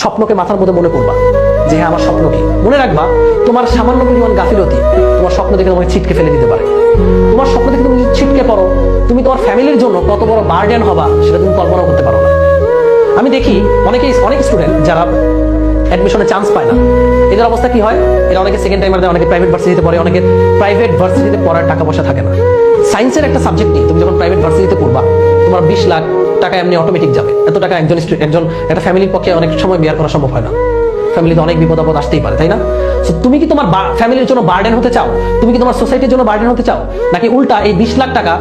স্বপ্নকে মাথার মধ্যে মনে করবা যে হ্যাঁ আমার স্বপ্ন কি। মনে রাখবা তোমার সামান্য পরিমাণ গাফিলতি তোমার স্বপ্ন দেখে তোমাকে ছিটকে ফেলে দিতে পারে। তোমার স্বপ্ন দেখে তুমি যদি ছিটকে পড়ো, তুমি তোমার ফ্যামিলির জন্য কত বড় বার্ডেন হবা সেটা তুমি কল্পনা করতে পারো না। আমি দেখি অনেক স্টুডেন্ট যারা অ্যাডমিশনে চান্স পায় না, এদের অবস্থা কি হয়, এরা অনেকে সেকেন্ড টাইমার দেয়, অনেকে প্রাইভেট ভার্সিটিতে পড়ে, অনেকে প্রাইভেট ভার্সিটিতে পড়ার টাকা পয়সা থাকে না। সায়েন্সের একটা সাবজেক্ট নিয়ে তুমি যখন প্রাইভেট ভার্সিটিতে পড়বা, তোমার 20 লাখ টাকা এমনি অটোমেটিক যাবে। এত টাকা একজন একটা ফ্যামিলির পক্ষে অনেক সময় বিয়ার করা সম্ভব হয় না। ফ্যামিলিতে অনেক বিপদ আপদ আসতেই পারে, তাই না? সো তুমি কি তোমার ফ্যামিলির জন্য বার্ডেন হতে চাও? তুমি কি তোমার সোসাইটির জন্য বার্ডেন হতে চাও? নাকি উল্টা এই 20 লাখ টাকা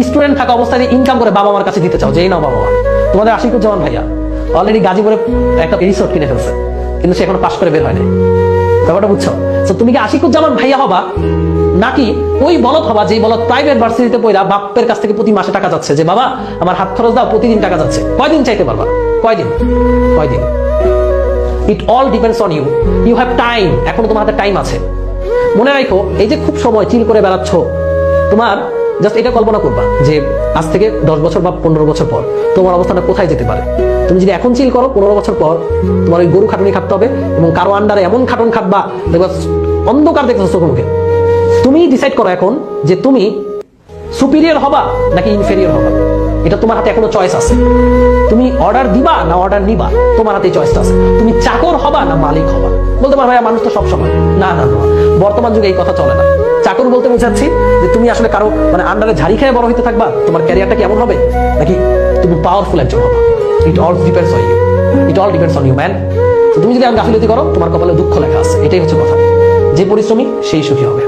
স্টুডেন্ট থাকা অবস্থায় ইনকাম করে বাবা মার কাছে দিতে চাও যে এই নাও বাবা মা? তোমাদের আশিকুজ্জামান ভাইয়া অলরেডি গাজীপুরে একটা রিসোর্ট কিনে ফেলছে, কিন্তু সে এখনো পাস করে বের হয় নাই। ব্যাপারটা বুঝছো? তো তুমি কি আশিকুজ্জামান ভাইয়া হবা, নাকি ওই বলদ হবা যে বলদ প্রাইভেট ভার্সিটিতে পড়া বাপের কাছ থেকে প্রতি মাসে টাকা যাচ্ছে, যে বাবা আমার হাত খরচ দাও, প্রতিদিন টাকা যাচ্ছে? কয়দিন চাইতে পারবা? কয়দিন? It all depends on you. You have time. এখনো তোমার হাতে টাইম আছে। মনে রাখো, এই যে খুব সময় চিল করে বেড়াচ্ছ, তোমার জাস্ট এটা কল্পনা করবা যে আজ থেকে 10 বছর বা 15 বছর পর তোমার অবস্থাটা কোথায় যেতে পারে। তুমি যদি এখন চিল করো, 15 বছর পর তোমার ওই গরু খাটুনি খাটতে হবে এবং কারো আন্ডারে এমন খাটুন খাটবা দেখবা অন্ধকার দেখতেছো চোখে মুখে। তুমি ডিসাইড করো এখন যে তুমি সুপিরিয়র হবা নাকি ইনফেরিয়র হবা। এটা তোমার হাতে এখনো চয়েস আছে। তুমি অর্ডার দিবা না অর্ডার নিবা, তোমার হাতে চয়েসটা আছে। তুমি চাকর হবা না মালিক হবা। বলতে পারো ভাইয়া মানুষ তো সবসময়, না না না, বর্তমান যুগে এই কথা চলে না। চাকর বলতে বোঝাচ্ছি যে তুমি আসলে কারো আন্ডারে ঝাড়ি খেয়ে বড় হইতে থাকবা, তোমার ক্যারিয়ারটা কেমন হবে, নাকি তুমি পাওয়ারফুল একজন হবা। It all depends on you. It all depends on you man. তুমি যদি গাফিলতি করো, তোমার কপালে দুঃখ লেখা আছে। এটাই হচ্ছে কথা। যে পরিশ্রমী সেই সুখী হবে।